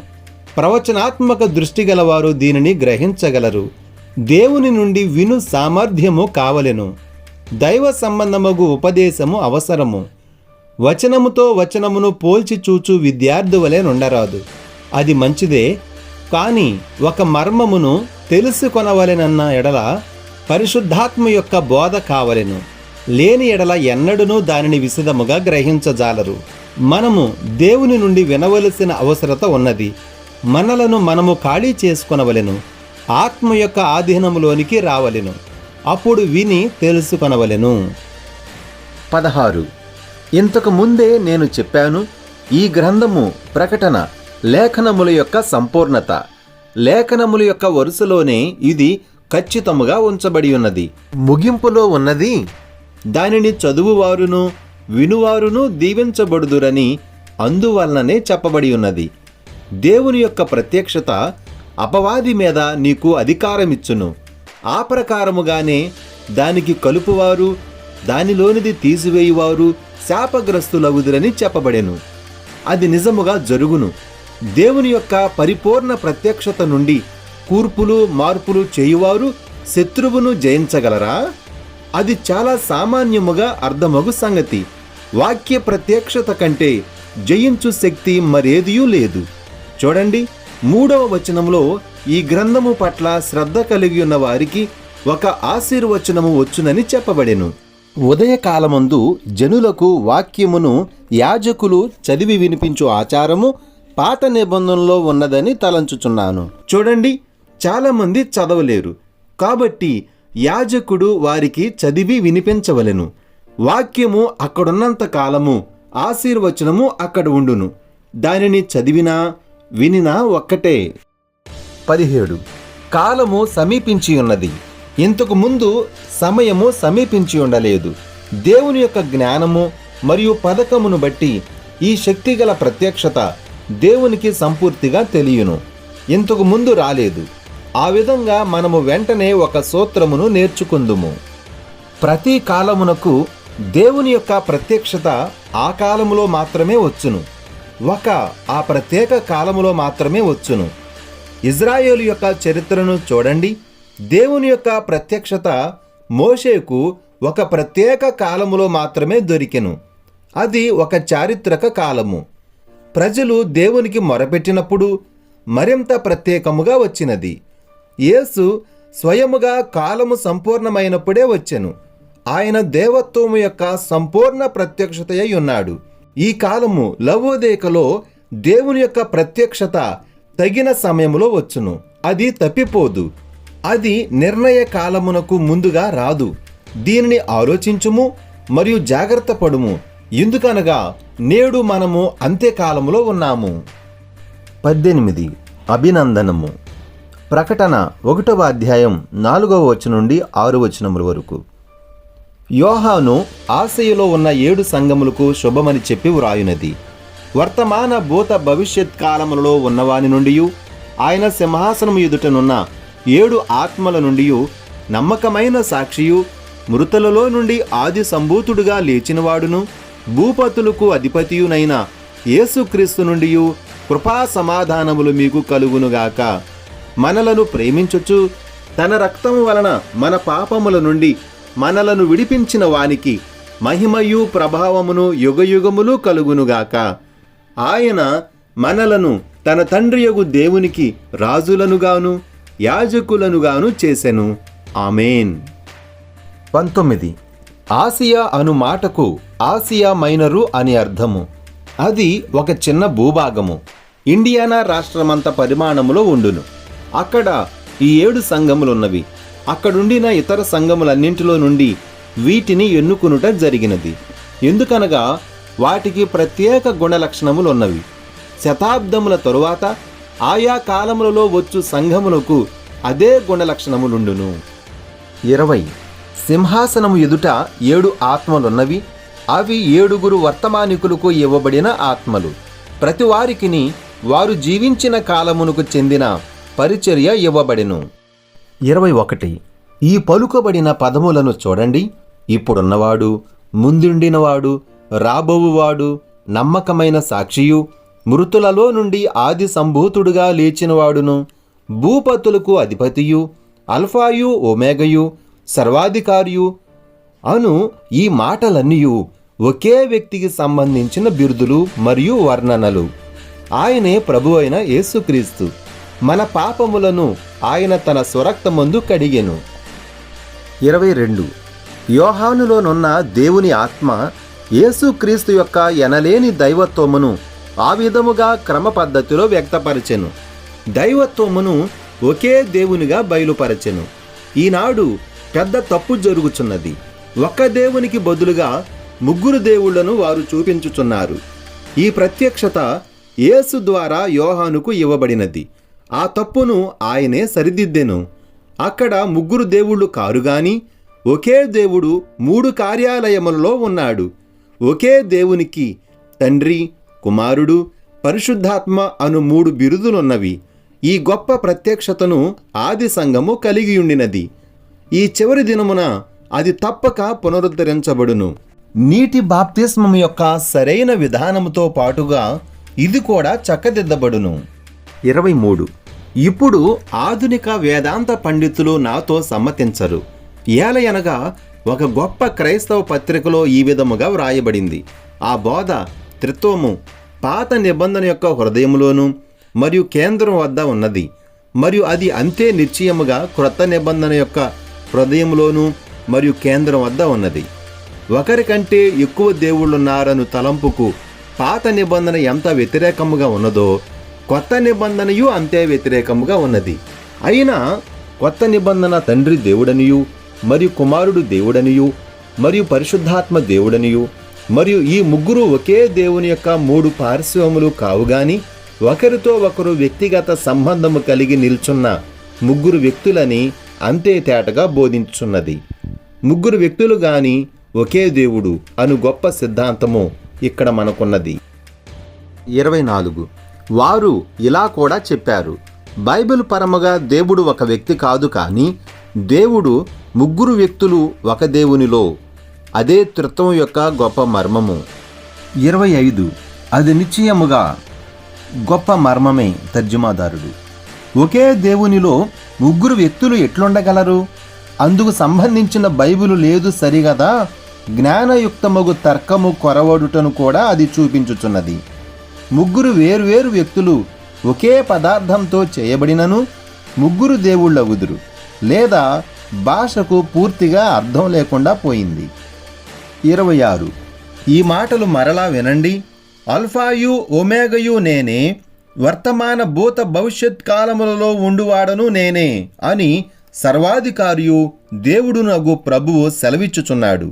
ప్రవచనాత్మక దృష్టి గలవారు దీనిని గ్రహించగలరు. దేవుని నుండి విను సామర్థ్యము కావలెను. దైవ సంబంధమగు ఉపదేశము అవసరము. వచనముతో వచనమును పోల్చి చూచు విద్యార్థి వలె నుండరాదు. అది మంచిదే, కానీ ఒక మర్మమును తెలుసుకొనవలెనన్న ఎడల పరిశుద్ధాత్మ యొక్క బోధ కావలెను. లేని ఎడల ఎన్నడూనూ దానిని విశదముగా గ్రహించజాలరు. మనము దేవుని నుండి వినవలసిన అవసరత ఉన్నది. మనలను మనము ఖాళీ చేసుకొనవలెను. ఆత్మ యొక్క ఆధీనములోనికి రావలెను. అప్పుడు విని తెలుసుకొనవలెను. 16. ఇంతకు ముందే నేను చెప్పాను, ఈ గ్రంథము ప్రకటన లేఖనముల యొక్క సంపూర్ణత. లేఖనముల యొక్క వరుసలోనే ఇది ఖచ్చితముగా ఉంచబడి ఉన్నది. ముగింపులో ఉన్నది దానిని చదువువారును వినువారును దీవించబడుదురని అందువలననే చెప్పబడి ఉన్నది. దేవుని యొక్క ప్రత్యక్షత అపవాది మీద నీకు అధికారమిచ్చును. ఆ ప్రకారముగానే దానికి కలుపువారు దానిలోనిది తీసివేయువారు శాపగ్రస్తులగుదురని చెప్పబడెను. అది నిజముగా జరుగును. దేవుని యొక్క పరిపూర్ణ ప్రత్యక్షత నుండి కూర్పులు మార్పులు చేయువారు శత్రువును జయించగలరా? అది చాలా సామాన్యముగా అర్థమగు సంగతి. వాక్య ప్రత్యక్షత కంటే జయించు శక్తి మరేదియూ లేదు. చూడండి, 3వ వచనంలో ఈ గ్రంథము పట్ల శ్రద్ధ కలిగి ఉన్న వారికి ఒక ఆశీర్వచనము వచ్చునని చెప్పబడెను. ఉదయకాలమందు జనులకు వాక్యమును యాజకులు చదివి వినిపించు ఆచారము పాత నిబంధనలో ఉన్నదని తలంచుచున్నాను. చూడండి, చాలామంది చదవలేరు. కాబట్టి యాజకుడు వారికి చదివి వినిపించవలెను. వాక్యము అక్కడున్నంత కాలము ఆశీర్వచనము అక్కడ ఉండును. దానిని చదివినా వినినా ఒక్కటే. 17. కాలము సమీపించి ఉన్నది. ఇంతకు ముందు సమయము సమీపించి ఉండలేదు. దేవుని యొక్క జ్ఞానము మరియు పథకమును బట్టి ఈ శక్తిగల ప్రత్యక్షత దేవునికి సంపూర్తిగా తెలియను. ఇంతకు ముందు రాలేదు. ఆ విధంగా మనము వెంటనే ఒక సూత్రమును నేర్చుకుందుము. ప్రతి కాలమునకు దేవుని యొక్క ప్రత్యక్షత ఆ కాలములో మాత్రమే వచ్చును. ఆ ప్రత్యేక కాలములో మాత్రమే వచ్చును. ఇజ్రాయేలు యొక్క చరిత్రను చూడండి. దేవుని యొక్క ప్రత్యక్షత మోషేకు ఒక ప్రత్యేక కాలములో మాత్రమే దొరికెను. అది ఒక చారిత్రక కాలము. ప్రజలు దేవునికి మొరపెట్టినప్పుడు మరింత ప్రత్యేకముగా వచ్చినది. యేసు స్వయముగా కాలము సంపూర్ణమైనప్పుడే వచ్చెను. ఆయన దేవత్వము యొక్క సంపూర్ణ ప్రత్యక్షతయై ఉన్నాడు. ఈ కాలము లవోదికలో దేవుని యొక్క ప్రత్యక్షత తగిన సమయంలో వచ్చును. అది తప్పిపోదు. అది నిర్ణయ కాలమునకు ముందుగా రాదు. దీనిని ఆలోచించుము మరియు జాగ్రత్త పడుము. ఎందుకనగా నేడు మనము అంత్యకాలములో ఉన్నాము. 18 అభినందనము. ప్రకటన 1వ అధ్యాయం 4వ వచనం నుండి 6వ వచనముల వరకు. యోహాను ఆసియలో ఉన్న 7 సంఘములకు శుభమని చెప్పి వ్రాయునది. వర్తమాన భూత భవిష్యత్ కాలములలో ఉన్నవాని నుండి, ఆయన సింహాసనము ఎదుటనున్న 7 ఆత్మల నుండి, నమ్మకమైన సాక్షియు, మృతులలో నుండి ఆది సంభూతుడుగా లేచినవాడును, భూపతులకు అధిపతియునైన యేసుక్రీస్తు నుండి కృపా సమాధానములు మీకు కలుగునుగాక. మనలను ప్రేమించుచు తన రక్తము వలన మన పాపముల నుండి మనలను విడిపించిన వానికి మహిమయు ప్రభావమును యుగయుగములు కలుగునుగాక. ఆయన మనలను తన తండ్రియగు దేవునికి రాజులనుగాను యాజకులనుగాను చేసెను. ఆమేన్. 19 ఆసియా అను మాటకు ఆసియా మైనరు అని అర్థము. అది ఒక చిన్న భూభాగము. ఇండియానా రాష్ట్రమంత పరిమాణములో ఉండును. అక్కడ ఈ 7 సంఘములున్నవి. అక్కడుండిన ఇతర సంఘములన్నింటిలో నుండి వీటిని ఎన్నుకునుట జరిగినది. ఎందుకనగా వాటికి ప్రత్యేక గుణలక్షణములున్నవి. శతాబ్దముల తరువాత ఆయా కాలములలో వచ్చు సంఘములకు అదే గుణలక్షణములుండును. 20 సింహాసనము ఎదుట 7 ఆత్మలున్నవి. అవి 7 వర్తమానికులకు ఇవ్వబడిన ఆత్మలు. ప్రతి వారికిని వారు జీవించిన కాలమునకు చెందిన పరిచర్య ఇవ్వబడెను. 21 ఈ పలుకబడిన పదములను చూడండి. ఇప్పుడున్నవాడు, ముందుండినవాడు, రాబోవువాడు, నమ్మకమైన సాక్షియు, మృతులలో నుండి ఆది సంభూతుడుగా లేచినవాడును, భూపతులకు అధిపతియు, అల్ఫాయు ఒమేగయు, సర్వాధికారియు అను ఈ మాటలన్నీయు ఒకే వ్యక్తికి సంబంధించిన బిరుదులు మరియు వర్ణనలు. ఆయనే ప్రభువైన యేసుక్రీస్తు. మన పాపములను ఆయన తన స్వరక్తమందు కడిగెను. 22 యోహానులోనున్న దేవుని ఆత్మ యేసుక్రీస్తు యొక్క ఎనలేని దైవత్వమును ఆ విధముగా క్రమ పద్ధతిలో వ్యక్తపరచెను. దైవత్వమును ఒకే దేవునిగా బయలుపరచెను. ఈనాడు పెద్ద తప్పు జరుగుచున్నది. ఒక్క దేవునికి బదులుగా 3 దేవుళ్లను వారు చూపించుచున్నారు. ఈ ప్రత్యక్షత యేసు ద్వారా యోహానుకు ఇవ్వబడినది. ఆ తప్పును ఆయనే సరిదిద్దెను. అక్కడ 3 దేవుళ్ళు కారుగాని ఒకే దేవుడు 3 కార్యాలయములలో ఉన్నాడు. ఒకే దేవునికి తండ్రి, కుమారుడు, పరిశుద్ధాత్మ అను 3 బిరుదులున్నవి. ఈ గొప్ప ప్రత్యక్షతను ఆది సంఘము కలిగియుండినది. ఈ చివరి దినమున అది తప్పక పునరుద్ధరించబడును. నీటి బాప్తిస్మము యొక్క సరైన విధానముతో పాటుగా ఇది కూడా చక్కదిద్దబడును. 23 ఇప్పుడు ఆధునిక వేదాంత పండితులు నాతో సమ్మతించరు. ఏలయనగా ఒక గొప్ప క్రైస్తవ పత్రికలో ఈ విధముగా వ్రాయబడింది. ఆ బోధ త్రిత్వము పాత నిబంధన యొక్క హృదయములోను మరియు కేంద్రం వద్ద ఉన్నది. మరియు అది అంతే నిశ్చయముగా క్రొత్త నిబంధన యొక్క హృదయములోను మరియు కేంద్రం వద్ద ఉన్నది. ఒకరికంటే ఎక్కువ దేవుళ్ళున్నారను తలంపుకు పాత నిబంధన ఎంత వ్యతిరేకముగా ఉన్నదో కొత్త నిబంధనయు అంతే వ్యతిరేకముగా ఉన్నది. అయినా కొత్త నిబంధన తండ్రి దేవుడనియు మరియు కుమారుడు దేవుడనియు మరియు పరిశుద్ధాత్మ దేవుడనియు మరియు ఈ 3 ఒకే దేవుని యొక్క 3 పార్శ్వములు కావుగాని ఒకరితో ఒకరు వ్యక్తిగత సంబంధము కలిగి నిల్చున్న 3 వ్యక్తులని అంతే తేటగా బోధించున్నది. 3 వ్యక్తులు గాని ఒకే దేవుడు అను గొప్ప సిద్ధాంతము ఇక్కడ మనకున్నది. 24 వారు ఇలా కూడా చెప్పారు. బైబిల్ పరముగా దేవుడు ఒక వ్యక్తి కాదు, కానీ దేవుడు 3 వ్యక్తులు ఒక దేవునిలో. అదే త్రిత్వం యొక్క గొప్ప మర్మము. 25 అది నిశ్చయముగా గొప్ప మర్మమే. తర్జుమాదారుడు ఒకే దేవునిలో 3 వ్యక్తులు ఎట్లుండగలరు? అందుకు సంబంధించిన బైబిలు లేదు సరిగదా, జ్ఞానయుక్తమగు తర్కము కొరవడుటను కూడా అది చూపించుచున్నది. ముగ్గురు వేర్వేరు వ్యక్తులు ఒకే పదార్థంతో చేయబడినను ముగ్గురు దేవుళ్ళగుదురు, లేదా భాషకు పూర్తిగా అర్థం లేకుండా పోయింది. 26. ఈ మాటలు మరలా వినండి. అల్ఫాయు ఒమేగయు నేనే, వర్తమాన భూత భవిష్యత్ కాలములలో ఉండువాడను నేనే అని సర్వాధికారియు దేవుడునగు ప్రభువు సెలవిచ్చుచున్నాడు.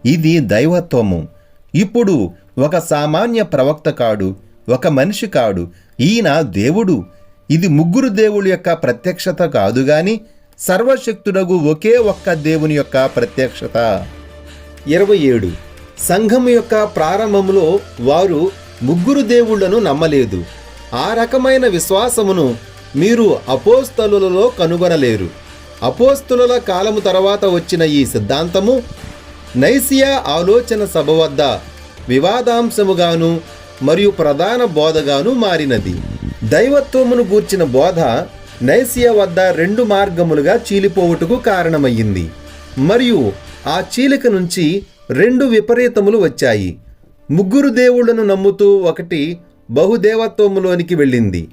ఇది దైవత్వము. ఇప్పుడు ఒక సామాన్య ప్రవక్త కాడు, ఒక మనిషి కాడు, ఈయన దేవుడు. ఇది ముగ్గురు దేవుడి యొక్క ప్రత్యక్షత కాదు గాని సర్వశక్తుడగు ఒకే ఒక్క దేవుని యొక్క ప్రత్యక్షత. 27. సంఘము యొక్క ప్రారంభములో వారు ముగ్గురు దేవుళ్లను నమ్మలేదు. ఆ రకమైన విశ్వాసమును మీరు అపోస్తలులలో కనుగొనలేరు. అపోస్తలుల కాలము తర్వాత వచ్చిన ఈ సిద్ధాంతము నైసియా ఆలోచన సభ వద్ద వివాదాంశముగాను మరియు ప్రధాన బోధగాను మారినది. దైవత్వమును గూర్చిన బోధ నైసియా వద్ద 2 మార్గములుగా చీలిపోవుటకు కారణమయ్యింది, మరియు ఆ చీలిక నుంచి 2 విపరీతములు వచ్చాయి. ముగ్గురు దేవుళ్లను నమ్ముతూ ఒకటి బహుదేవత్వములోనికి వెళ్ళింది,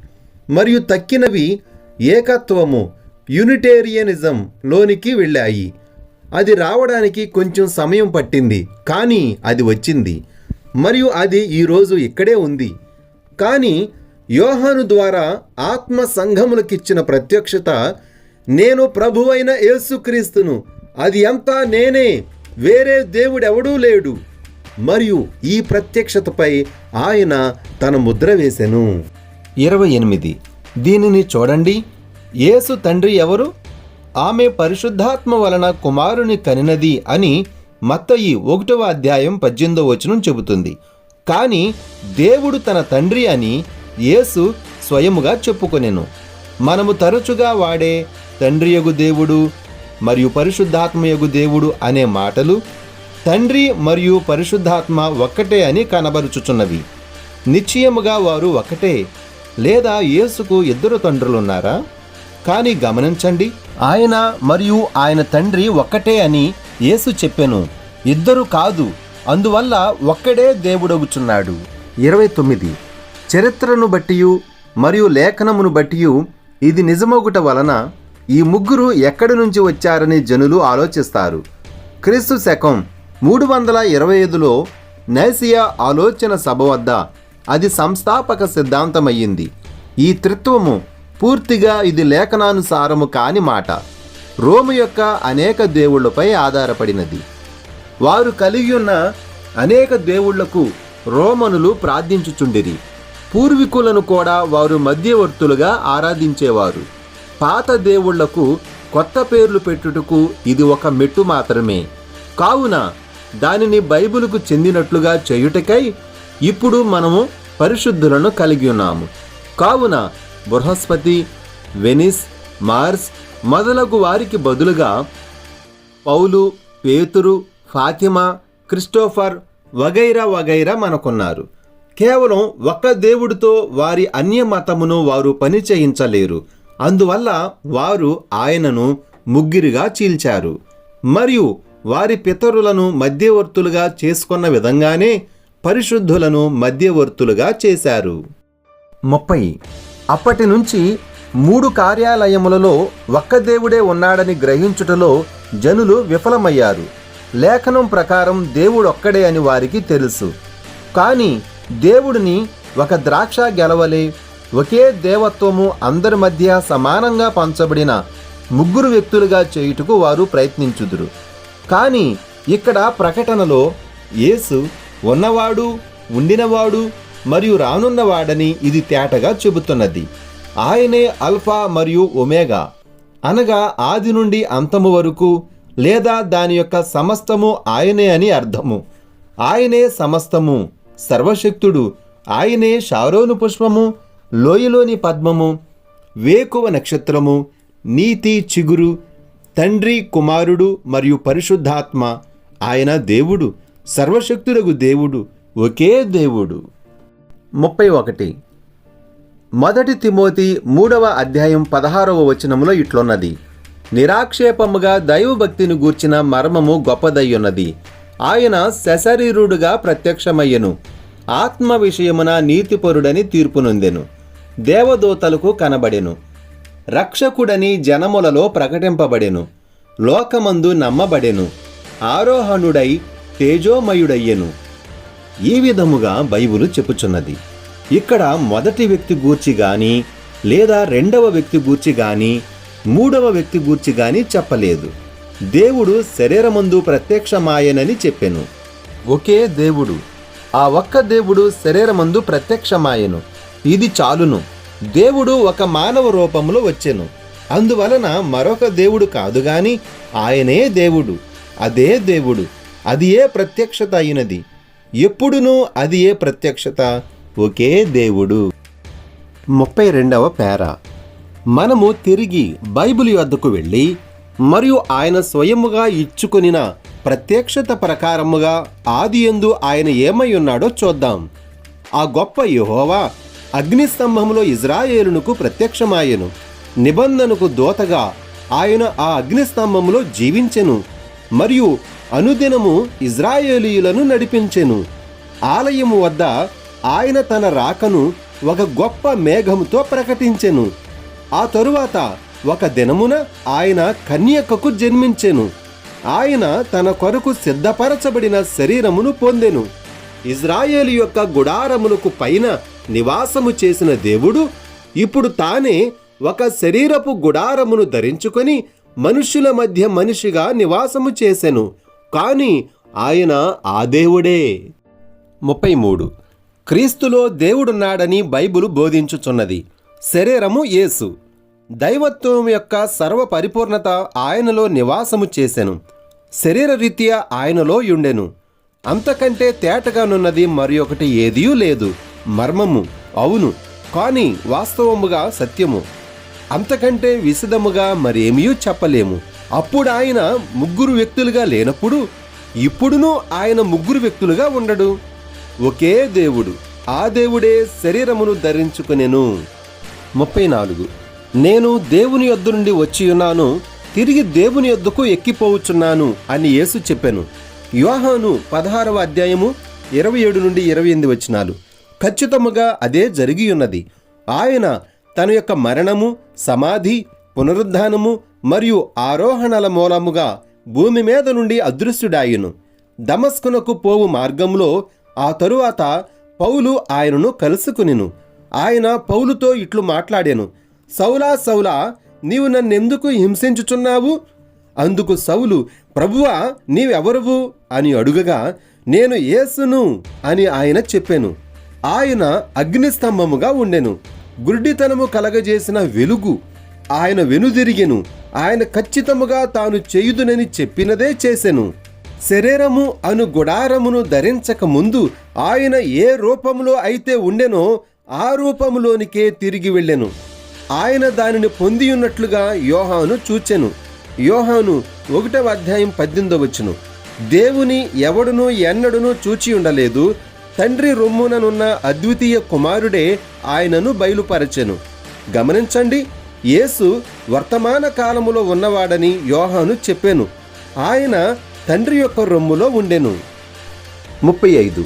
మరియు తక్కినవి ఏకత్వము యూనిటేరియనిజం లోనికి వెళ్ళాయి. అది రావడానికి కొంచెం సమయం పట్టింది, కానీ అది వచ్చింది, మరియు అది ఈరోజు ఇక్కడే ఉంది. కానీ యోహాను ద్వారా ఆత్మ సంఘములకిచ్చిన ప్రత్యక్షత, నేను ప్రభువైన యేసుక్రీస్తును, అది అంతా నేనే, వేరే దేవుడెవడూ లేడు. మరియు ఈ ప్రత్యక్షతపై ఆయన తన ముద్ర వేసెను. 28. దీనిని చూడండి. యేసు తండ్రి ఎవరు? ఆమె పరిశుద్ధాత్మ వలన కుమారుని కనినది అని మత్తయి 1వ అధ్యాయం 18వ వచనం చెబుతుంది. కానీ దేవుడు తన తండ్రి అని యేసు స్వయముగా చెప్పుకొనెను. మనము తరచుగా వాడే తండ్రియగు దేవుడు మరియు పరిశుద్ధాత్మయగు దేవుడు అనే మాటలు తండ్రి మరియు పరిశుద్ధాత్మ ఒక్కటే అని కనబరుచుచున్నవి. నిశ్చయముగా వారు ఒకటే, లేదా యేసుకు 2 తండ్రులున్నారా? కానీ గమనించండి, ఆయన మరియు ఆయన తండ్రి ఒక్కటే అని యేసు చెప్పెను, 2 కాదు. అందువల్ల ఒక్కడే దేవుడగుచున్నాడు. 29. చరిత్రను బట్టియు మరియు లేఖనమును బట్టియు ఇది నిజమొగుట వలన ఈ ముగ్గురు ఎక్కడి నుంచి వచ్చారని జనులు ఆలోచిస్తారు. క్రీస్తు శకం 325లో నైసియా ఆలోచన సభ వద్ద అది సంస్థాపక సిద్ధాంతమయ్యింది. ఈ త్రిత్వము పూర్తిగా ఇది లేఖనానుసారము కాని మాట. రోము యొక్క అనేక దేవుళ్లపై ఆధారపడినది. వారు కలిగి ఉన్న అనేక దేవుళ్లకు రోమనులు ప్రార్థించుచుండిరి. పూర్వీకులను కూడా వారు మధ్యవర్తులుగా ఆరాధించేవారు. పాత దేవుళ్లకు కొత్త పేర్లు పెట్టుటకు ఇది ఒక మెట్టు మాత్రమే. కావున దానిని బైబిలుకు చెందినట్లుగా చేయుటకై ఇప్పుడు మనము పరిశుద్ధులను కలిగి ఉన్నాము. కావున బృహస్పతి, వెనిస్, మార్స్ మొదలగు వారికి బదులుగా పౌలు, పేతురు, ఫాతిమా, క్రిస్టోఫర్ వగైరా వగైరా మనకున్నారు. కేవలం ఒక్క దేవుడితో వారి అన్య మతమును వారు పని చేయించలేరు. అందువల్ల వారు ఆయనను ముగ్గురిగా చీల్చారు, మరియు వారి పితరులను మధ్యవర్తులుగా చేసుకున్న విధంగానే పరిశుద్ధులను మధ్యవర్తులుగా చేశారు. 30. అప్పటి నుంచి 3 కార్యాలయములలో ఒక్క దేవుడే ఉన్నాడని గ్రహించుటలో జనులు విఫలమయ్యారు. లేఖనం ప్రకారం దేవుడొక్కడే అని వారికి తెలుసు. కానీ దేవుడిని ఒక ద్రాక్ష గెలవలే ఒకే దేవత్వము అందరి మధ్య సమానంగా పంచబడిన ముగ్గురు వ్యక్తులుగా చేయుటకు వారు ప్రయత్నించుదురు. కానీ ఇక్కడ ప్రకటనలో యేసు ఉన్నవాడు, ఉండినవాడు మరియు రానున్నవాడని ఇది తేటగా చెబుతున్నది. ఆయనే అల్ఫా మరియు ఒమేగా, అనగా ఆది నుండి అంతము వరకు, లేదా దాని యొక్క సమస్తము ఆయనే అని అర్థము. ఆయనే సమస్తము, సర్వశక్తుడు. ఆయనే షారోను పుష్పము, లోయలోని పద్మము, వేకువ నక్షత్రము, నీతి చిగురు, తండ్రి, కుమారుడు మరియు పరిశుద్ధాత్మ. ఆయన దేవుడు, సర్వశక్తుడగు దేవుడు, ఒకే దేవుడు. 31. మొదటి తిమోతి 3వ అధ్యాయం 16వ వచనములో ఇట్లున్నది: నిరాక్షేపముగా దైవభక్తిని గూర్చిన మర్మము గొప్పదయ్యున్నది. ఆయన సశరీరుడుగా ప్రత్యక్షమయ్యెను. ఆత్మ విషయమున నీతిపరుడని తీర్పునొందెను. దేవదూతలకు కనబడెను. రక్షకుడని జనములలో ప్రకటింపబడెను. లోకమందు నమ్మబడెను. ఆరోహణుడై తేజోమయుడయ్యెను. ఈ విధముగా బైబిలు చెప్పుచున్నది. ఇక్కడ మొదటి వ్యక్తి గూర్చి గాని, లేదా రెండవ వ్యక్తి గూర్చి గాని, మూడవ వ్యక్తి గూర్చి గాని చెప్పలేదు. దేవుడు శరీరమందు ప్రత్యక్షమాయెనని చెప్పెను. ఒకే దేవుడు, ఆ ఒక్క దేవుడు శరీరమందు ప్రత్యక్షమాయెను. ఇది చాలును. దేవుడు ఒక మానవ రూపంలో వచ్చెను. అందువలన మరొక దేవుడు కాదు గాని ఆయనే దేవుడు. అదే దేవుడు. అది ఏ ప్రత్యక్షత అయినది. ఎప్పుడునూ అది ఏ ప్రత్యక్షత. ఒకే దేవుడు. 32వ పేరా. మనము తిరిగి బైబిల్ యొద్దకు వెళ్ళి మరియు ఆయన స్వయముగా ఇచ్చుకొనిన ప్రత్యక్షత ప్రకారముగా ఆదియందు ఆయన ఏమై ఉన్నాడో చూద్దాం. ఆ గొప్ప యెహోవా అగ్నిస్తంభంలో ఇజ్రాయేలునకు ప్రత్యక్షమాయెను. నిబంధనకు దూతగా ఆయన ఆ అగ్నిస్తంభంలో జీవించెను మరియు అనుదినము ఇజ్రాయేలీయులను నడిపించెను. ఆలయము వద్ద ఆయన తన రాకను ఒక గొప్ప మేఘముతో ప్రకటించెను. ఆ తరువాత ఒక దినమున ఆయన కన్యకకు జన్మించెను. ఆయన తన కొరకు సిద్ధపరచబడిన శరీరమును పొందెను. ఇజ్రాయేలు యొక్క గుడారములకు పైన నివాసము చేసిన దేవుడు ఇప్పుడు తానే ఒక శరీరపు గుడారమును ధరించుకొని మనుష్యుల మధ్య మనిషిగా నివాసము చేసెను. కాని ఆయన ఆ దేవుడే. 33. క్రీస్తులో దేవుడున్నాడని బైబిలు బోధించుచున్నది. శరీరము యేసు. దైవత్వం యొక్క సర్వ పరిపూర్ణత ఆయనలో నివాసము చేసెను. శరీరరీత్యా ఆయనలో యుండెను. అంతకంటే తేటగానున్నది మరి ఒకటి ఏదీ లేదు. మర్మము, అవును, కాని వాస్తవముగా సత్యము. అంతకంటే విశదముగా మరేమీ చెప్పలేము. అప్పుడు ఆయన ముగ్గురు వ్యక్తులుగా లేనప్పుడు ఇప్పుడును ఆయన ముగ్గురు వ్యక్తులుగా ఉండడు. ఒకే దేవుడు. ఆ దేవుడే శరీరమును ధరించుకొనెను. 34. నేను దేవుని యొద్ద నుండి వచ్చియున్నాను, తిరిగి దేవుని యొద్దకు ఎక్కిపోవచ్చున్నాను అని యేసు చెప్పెను. యోహాను 16వ అధ్యాయము 27 నుండి 28 వచనాలు. ఖచ్చితముగా అదే జరిగియున్నది. ఆయన తన యొక్క మరణము, సమాధి, పునరుద్ధానము మరియు ఆరోహణల మూలముగా భూమి మీద నుండి అదృశ్యుడాయును. దమస్కునకు పోవు మార్గంలో ఆ తరువాత పౌలు ఆయనను కలుసుకునిను. ఆయన పౌలుతో ఇట్లు మాట్లాడెను. సౌలా సౌలా, నీవు నన్నెందుకు హింసించుచున్నావు? అందుకు సౌలు, ప్రభువా, నీవెవరువు అని అడుగగా, నేను యేసును అని ఆయన చెప్పెను. ఆయన అగ్నిస్తంభముగా ఉండెను. గుడ్డితనము కలగజేసిన వెలుగు. ఆయన వెనుదిరిగెను. ఆయన ఖచ్చితముగా తాను చేయుదునని చెప్పినదే చేసెను. శరీరము అను గుడారమును ధరించక ముందు ఆయన ఏ రూపములో అయితే ఉండెనో ఆ రూపములోనికే తిరిగి వెళ్ళెను. ఆయన దానిని పొందియున్నట్లుగా యోహాను చూచెను. యోహాను 1వ అధ్యాయం 18వ వచనం. దేవుని ఎవడునూ ఎన్నడూనూ చూచి ఉండలేదు. తండ్రి రొమ్ముననున్న అద్వితీయ కుమారుడే ఆయనను బయలుపరచెను. గమనించండి, యేసు వర్తమాన కాలములో ఉన్నవాడని యోహాను చెప్పెను. ఆయన తండ్రి యొక్క రొమ్ములో ఉండెను. 35.